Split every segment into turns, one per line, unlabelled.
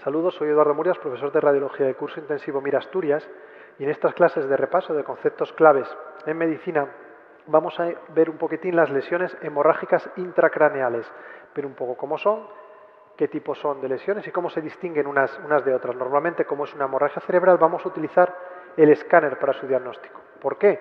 Saludos, soy Eduardo Murias, profesor de Radiología del curso intensivo Mira Asturias, y en estas clases de repaso de conceptos claves en medicina vamos a ver un poquitín las lesiones hemorrágicas intracraneales, ver un poco cómo son, qué tipos son de lesiones y cómo se distinguen unas de otras. Normalmente, como es una hemorragia cerebral, vamos a utilizar el escáner para su diagnóstico. ¿Por qué?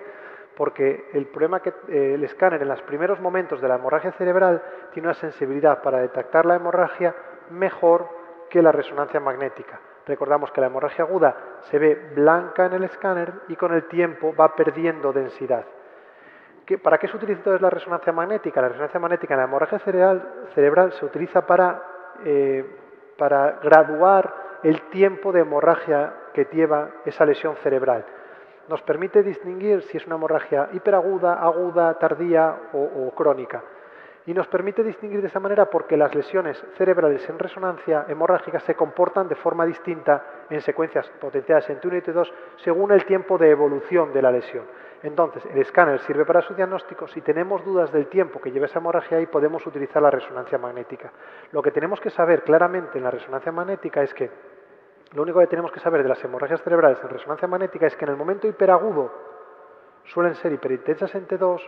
Porque el problema que el escáner en los primeros momentos de la hemorragia cerebral tiene una sensibilidad para detectar la hemorragia mejor que la resonancia magnética. Recordamos que la hemorragia aguda se ve blanca en el escáner y con el tiempo va perdiendo densidad. ¿Para qué se utiliza entonces la resonancia magnética? La resonancia magnética en la hemorragia cerebral se utiliza para graduar el tiempo de hemorragia que lleva esa lesión cerebral. Nos permite distinguir si es una hemorragia hiperaguda, aguda, tardía o crónica. Y nos permite distinguir de esa manera porque las lesiones cerebrales en resonancia hemorrágica se comportan de forma distinta en secuencias potenciadas en T1 y T2 según el tiempo de evolución de la lesión. Entonces, el escáner sirve para su diagnóstico. Si tenemos dudas del tiempo que lleva esa hemorragia ahí, podemos utilizar la resonancia magnética. Lo que tenemos que saber claramente en la resonancia magnética es que lo único que tenemos que saber de las hemorragias cerebrales en resonancia magnética es que en el momento hiperagudo suelen ser hiperintensas en T2,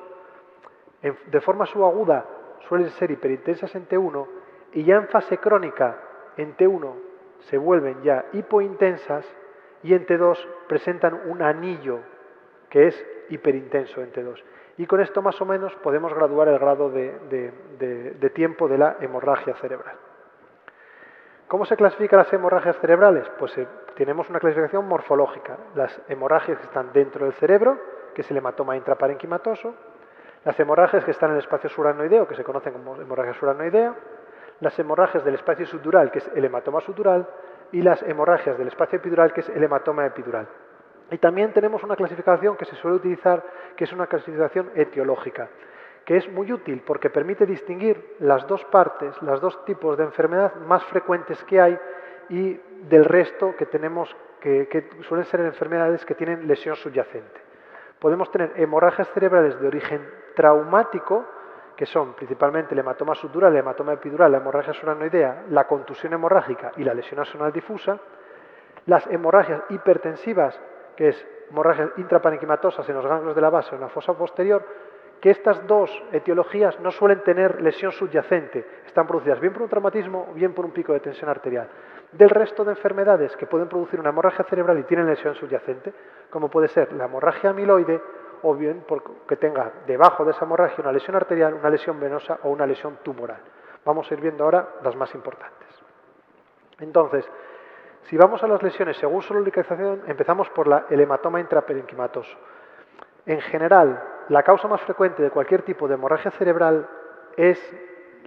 de forma subaguda suelen ser hiperintensas en T1 y ya en fase crónica en T1 se vuelven ya hipointensas y en T2 presentan un anillo que es hiperintenso en T2. Y con esto más o menos podemos graduar el grado de tiempo de la hemorragia cerebral. ¿Cómo se clasifican las hemorragias cerebrales? Pues tenemos una clasificación morfológica. Las hemorragias que están dentro del cerebro, que es el hematoma intraparenquimatoso, las hemorragias que están en el espacio suranoideo, que se conocen como hemorragia suranoidea, las hemorragias del espacio subdural, que es el hematoma subdural, y las hemorragias del espacio epidural, que es el hematoma epidural. Y también tenemos una clasificación que se suele utilizar, que es una clasificación etiológica, que es muy útil porque permite distinguir las dos partes, los dos tipos de enfermedad más frecuentes que hay y del resto que tenemos, que suelen ser enfermedades que tienen lesión subyacente. Podemos tener hemorragias cerebrales de origen traumático, que son principalmente el hematoma subdural, el hematoma epidural, la hemorragia suranoidea, la contusión hemorrágica y la lesión axonal difusa. Las hemorragias hipertensivas, que es hemorragias intraparenquimatosas en los ganglios de la base o en la fosa posterior, que estas dos etiologías no suelen tener lesión subyacente, están producidas bien por un traumatismo o bien por un pico de tensión arterial. Del resto de enfermedades que pueden producir una hemorragia cerebral y tienen lesión subyacente, como puede ser la hemorragia amiloide, o bien porque tenga debajo de esa hemorragia una lesión arterial, una lesión venosa o una lesión tumoral. Vamos a ir viendo ahora las más importantes. Entonces, si vamos a las lesiones según su localización, empezamos por el hematoma intraparenquimatoso. En general, la causa más frecuente de cualquier tipo de hemorragia cerebral es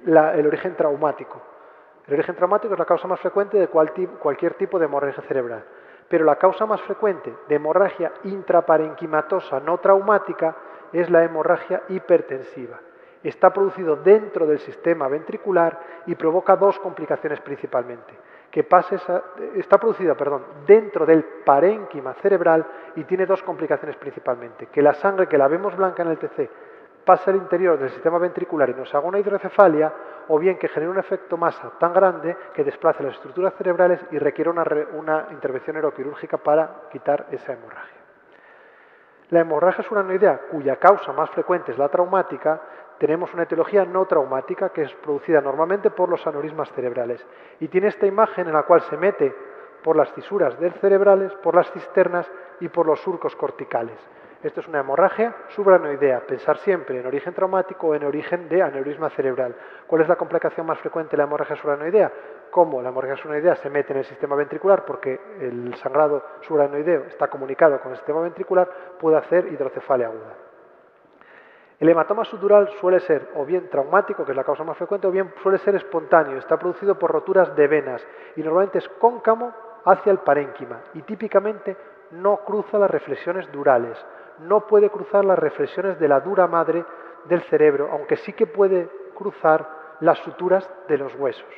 el origen traumático. El origen traumático es la causa más frecuente de cualquier tipo de hemorragia cerebral. Pero la causa más frecuente de hemorragia intraparenquimatosa no traumática es la hemorragia hipertensiva. Está producido dentro del sistema ventricular y provoca dos complicaciones principalmente. Está producida dentro del parénquima cerebral y tiene dos complicaciones principalmente. Que la sangre que la vemos blanca en el TC pase al interior del sistema ventricular y nos haga una hidrocefalia, o bien que genere un efecto masa tan grande que desplace las estructuras cerebrales y requiera una intervención neuroquirúrgica para quitar esa hemorragia. La hemorragia suranoidea, cuya causa más frecuente es la traumática, tenemos una etiología no traumática que es producida normalmente por los aneurismas cerebrales y tiene esta imagen en la cual se mete por las fisuras del cerebrales, por las cisternas y por los surcos corticales. Esto es una hemorragia subaranoidea. Pensar siempre en origen traumático o en origen de aneurisma cerebral. ¿Cuál es la complicación más frecuente de la hemorragia subaranoidea? Como la hemorragia subaranoidea se mete en el sistema ventricular porque el sangrado subaranoideo está comunicado con el sistema ventricular, puede hacer hidrocefalia aguda. El hematoma subdural suele ser o bien traumático, que es la causa más frecuente, o bien suele ser espontáneo, está producido por roturas de venas y normalmente es cóncavo hacia el parénquima y típicamente no cruza las reflexiones durales, no puede cruzar las reflexiones de la dura madre del cerebro, aunque sí que puede cruzar las suturas de los huesos.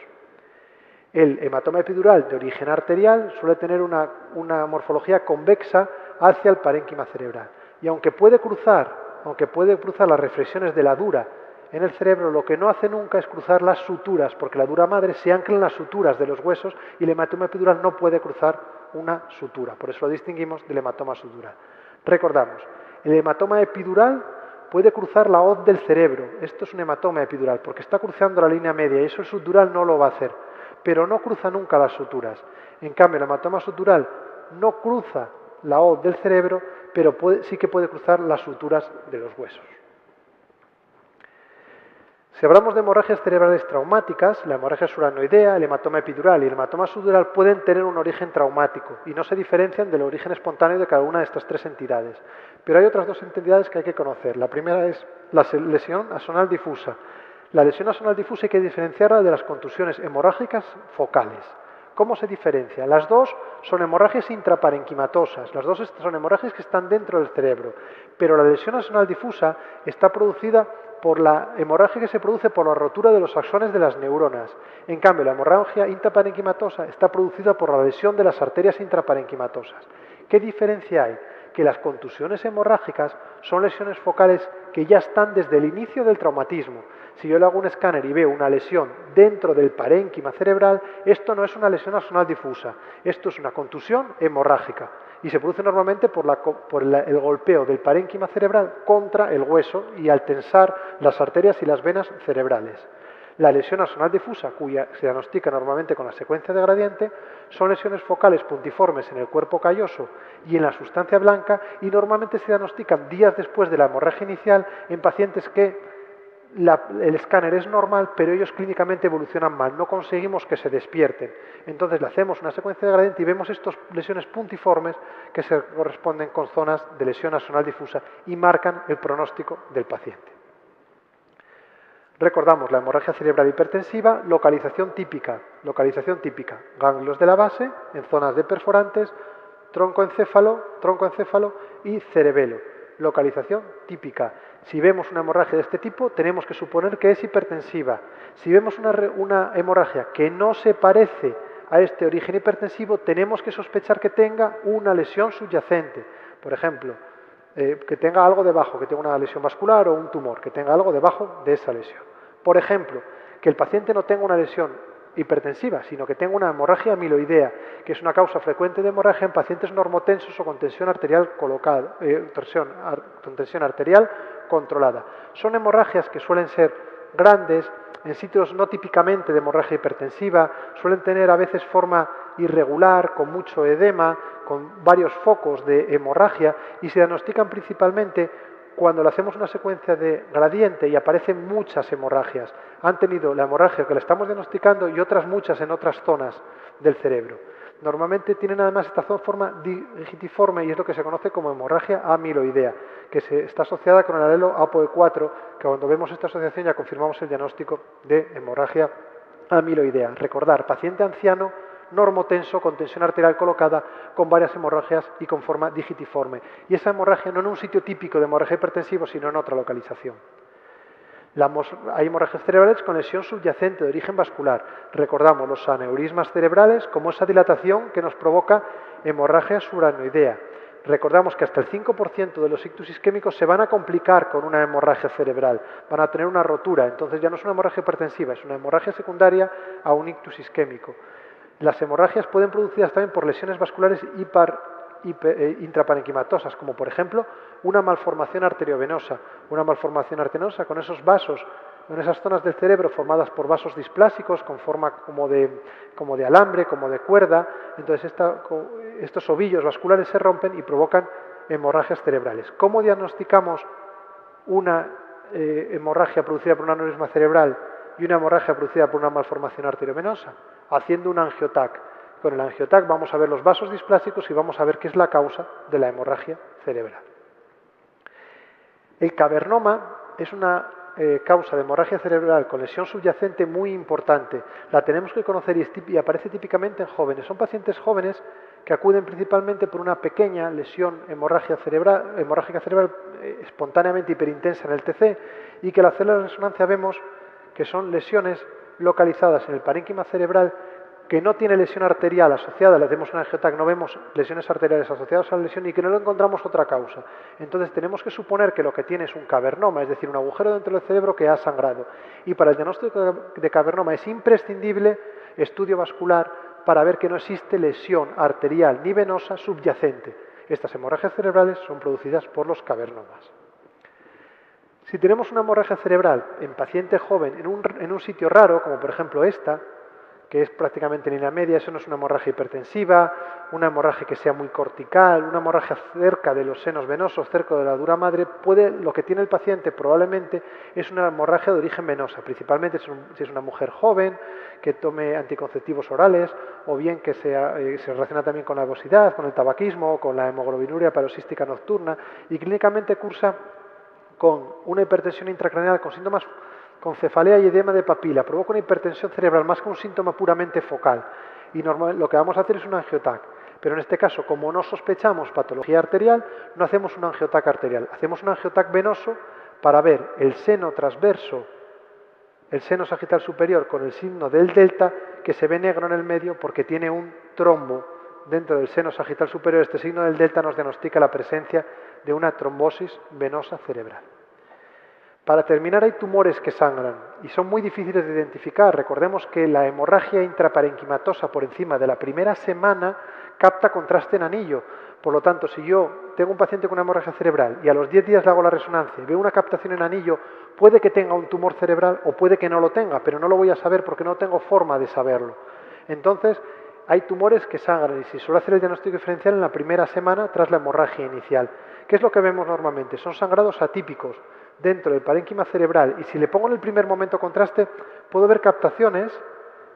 El hematoma epidural de origen arterial suele tener una morfología convexa hacia el parénquima cerebral y aunque puede cruzar las reflexiones de la dura en el cerebro lo que no hace nunca es cruzar las suturas, porque la dura madre se ancla en las suturas de los huesos y el hematoma epidural no puede cruzar una sutura. Por eso lo distinguimos del hematoma sutural. Recordamos, el hematoma epidural puede cruzar la hoz del cerebro. Esto es un hematoma epidural, porque está cruzando la línea media y eso el sutural no lo va a hacer, pero no cruza nunca las suturas. En cambio, el hematoma sutural no cruza la hoz del cerebro, pero sí que puede cruzar las suturas de los huesos. Si hablamos de hemorragias cerebrales traumáticas, la hemorragia suranoidea, el hematoma epidural y el hematoma sutural pueden tener un origen traumático y no se diferencian del origen espontáneo de cada una de estas tres entidades. Pero hay otras dos entidades que hay que conocer. La primera es la lesión axonal difusa. La lesión axonal difusa hay que diferenciarla de las contusiones hemorrágicas focales. ¿Cómo se diferencia? Las dos son hemorragias intraparenquimatosas, las dos son hemorragias que están dentro del cerebro, pero la lesión axonal difusa está producida por la hemorragia que se produce por la rotura de los axones de las neuronas. En cambio, la hemorragia intraparenquimatosa está producida por la lesión de las arterias intraparenquimatosas. ¿Qué diferencia hay? Que las contusiones hemorrágicas son lesiones focales que ya están desde el inicio del traumatismo. Si yo le hago un escáner y veo una lesión dentro del parénquima cerebral, esto no es una lesión axonal difusa, esto es una contusión hemorrágica y se produce normalmente por el golpeo del parénquima cerebral contra el hueso y al tensar las arterias y las venas cerebrales. La lesión axonal difusa, cuya se diagnostica normalmente con la secuencia de gradiente, son lesiones focales puntiformes en el cuerpo calloso y en la sustancia blanca y normalmente se diagnostican días después de la hemorragia inicial en pacientes que el escáner es normal, pero ellos clínicamente evolucionan mal, no conseguimos que se despierten. Entonces le hacemos una secuencia de gradiente y vemos estas lesiones puntiformes que se corresponden con zonas de lesión axonal difusa y marcan el pronóstico del paciente. Recordamos la hemorragia cerebral hipertensiva, localización típica, ganglios de la base, en zonas de perforantes, troncoencéfalo y cerebelo. Localización típica. Si vemos una hemorragia de este tipo, tenemos que suponer que es hipertensiva. Si vemos una hemorragia que no se parece a este origen hipertensivo, tenemos que sospechar que tenga una lesión subyacente. Por ejemplo, que tenga algo debajo, que tenga una lesión vascular o un tumor, que tenga algo debajo de esa lesión. Por ejemplo, que el paciente no tenga una lesión hipertensiva, sino que tenga una hemorragia amiloidea, que es una causa frecuente de hemorragia en pacientes normotensos o con tensión arterial controlada. Son hemorragias que suelen ser grandes, en sitios no típicamente de hemorragia hipertensiva, suelen tener a veces forma irregular, con mucho edema, con varios focos de hemorragia y se diagnostican principalmente cuando le hacemos una secuencia de gradiente y aparecen muchas hemorragias. Han tenido la hemorragia que le estamos diagnosticando y otras muchas en otras zonas del cerebro. Normalmente tienen además esta forma digitiforme y es lo que se conoce como hemorragia amiloidea, que está asociada con el alelo ApoE4, que cuando vemos esta asociación ya confirmamos el diagnóstico de hemorragia amiloidea. Recordar, paciente anciano, normotenso, con tensión arterial colocada, con varias hemorragias y con forma digitiforme. Y esa hemorragia no en un sitio típico de hemorragia hipertensiva, sino en otra localización. Hay hemorragias cerebrales con lesión subyacente de origen vascular. Recordamos los aneurismas cerebrales como esa dilatación que nos provoca hemorragia suranoidea. Recordamos que hasta el 5% de los ictus isquémicos se van a complicar con una hemorragia cerebral, van a tener una rotura, entonces ya no es una hemorragia hipertensiva, es una hemorragia secundaria a un ictus isquémico. Las hemorragias pueden producidas también por lesiones vasculares intraparenquimatosas, como por ejemplo una malformación arteriovenosa. Una malformación arteriovenosa con esos vasos, en esas zonas del cerebro formadas por vasos displásicos con forma como de alambre, como de cuerda. Entonces estos ovillos vasculares se rompen y provocan hemorragias cerebrales. ¿Cómo diagnosticamos una hemorragia producida por un aneurisma cerebral y una hemorragia producida por una malformación arteriovenosa? Haciendo un angiotac. Con el angiotac vamos a ver los vasos displásicos y vamos a ver qué es la causa de la hemorragia cerebral. El cavernoma es una causa de hemorragia cerebral con lesión subyacente muy importante. La tenemos que conocer y aparece típicamente en jóvenes. Son pacientes jóvenes que acuden principalmente por una pequeña lesión hemorrágica cerebral espontáneamente hiperintensa en el TC y que al hacer la resonancia vemos que son lesiones localizadas en el parénquima cerebral que no tiene lesión arterial asociada, le hacemos un angiotac, no vemos lesiones arteriales asociadas a la lesión y que no le encontramos otra causa. Entonces tenemos que suponer que lo que tiene es un cavernoma, es decir, un agujero dentro del cerebro que ha sangrado. Y para el diagnóstico de cavernoma es imprescindible estudio vascular para ver que no existe lesión arterial ni venosa subyacente. Estas hemorragias cerebrales son producidas por los cavernomas. Si tenemos una hemorragia cerebral en paciente joven en un sitio raro, como por ejemplo esta, que es prácticamente en línea media, eso no es una hemorragia hipertensiva, una hemorragia que sea muy cortical, una hemorragia cerca de los senos venosos, cerca de la dura madre, lo que tiene el paciente probablemente es una hemorragia de origen venosa, principalmente si es una mujer joven que tome anticonceptivos orales o bien que se relaciona también con la obesidad, con el tabaquismo, con la hemoglobinuria paroxística nocturna y clínicamente cursa con una hipertensión intracraneal con síntomas con cefalea y edema de papila, provoca una hipertensión cerebral más que un síntoma puramente focal. Y lo que vamos a hacer es un angiotac. Pero en este caso, como no sospechamos patología arterial, no hacemos un angiotac arterial. Hacemos un angiotac venoso para ver el seno transverso, el seno sagital superior con el signo del delta, que se ve negro en el medio porque tiene un trombo dentro del seno sagital superior. Este signo del delta nos diagnostica la presencia de una trombosis venosa cerebral. Para terminar, hay tumores que sangran y son muy difíciles de identificar. Recordemos que la hemorragia intraparenquimatosa por encima de la primera semana capta contraste en anillo. Por lo tanto, si yo tengo un paciente con una hemorragia cerebral y a los 10 días le hago la resonancia y veo una captación en anillo, puede que tenga un tumor cerebral o puede que no lo tenga, pero no lo voy a saber porque no tengo forma de saberlo. Entonces, hay tumores que sangran y se suele hacer el diagnóstico diferencial en la primera semana tras la hemorragia inicial. ¿Qué es lo que vemos normalmente? Son sangrados atípicos dentro del parénquima cerebral y si le pongo en el primer momento contraste, puedo ver captaciones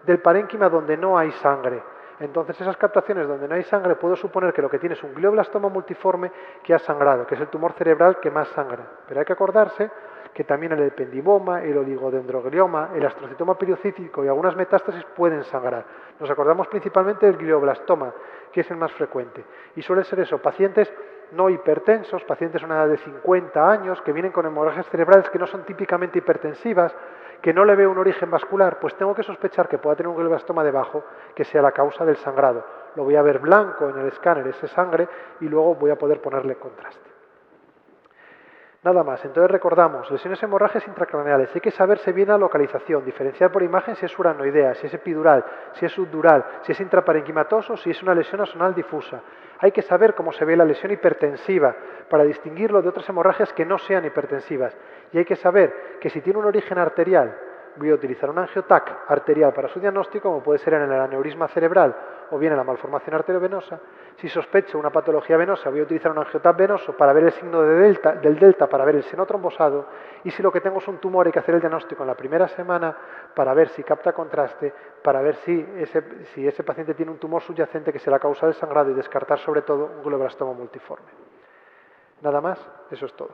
del parénquima donde no hay sangre. Entonces esas captaciones donde no hay sangre puedo suponer que lo que tiene es un glioblastoma multiforme que ha sangrado, que es el tumor cerebral que más sangra. Pero hay que acordarse que también el ependiboma, el oligodendroglioma, el astrocitoma periocítico y algunas metástasis pueden sangrar. Nos acordamos principalmente del glioblastoma, que es el más frecuente. Y suele ser eso, pacientes no hipertensos, pacientes a una edad de 50 años, que vienen con hemorragias cerebrales que no son típicamente hipertensivas, que no le veo un origen vascular, pues tengo que sospechar que pueda tener un glioblastoma debajo que sea la causa del sangrado. Lo voy a ver blanco en el escáner, ese sangre, y luego voy a poder ponerle contraste. Nada más, entonces recordamos, lesiones hemorragias intracraneales, hay que saberse bien la localización, diferenciar por imagen si es uranoidea, si es epidural, si es subdural, si es intraparenquimatoso, si es una lesión axonal difusa. Hay que saber cómo se ve la lesión hipertensiva para distinguirlo de otras hemorragias que no sean hipertensivas. Y hay que saber que si tiene un origen arterial, voy a utilizar un angiotac arterial para su diagnóstico, como puede ser en el aneurisma cerebral o bien en la malformación arteriovenosa. Si sospecho una patología venosa, voy a utilizar un angiotac venoso para ver el signo del delta, para ver el seno trombosado. Y si lo que tengo es un tumor, hay que hacer el diagnóstico en la primera semana para ver si capta contraste, para ver si ese paciente tiene un tumor subyacente que sea la causa del sangrado y descartar sobre todo un glioblastoma multiforme. Nada más, eso es todo.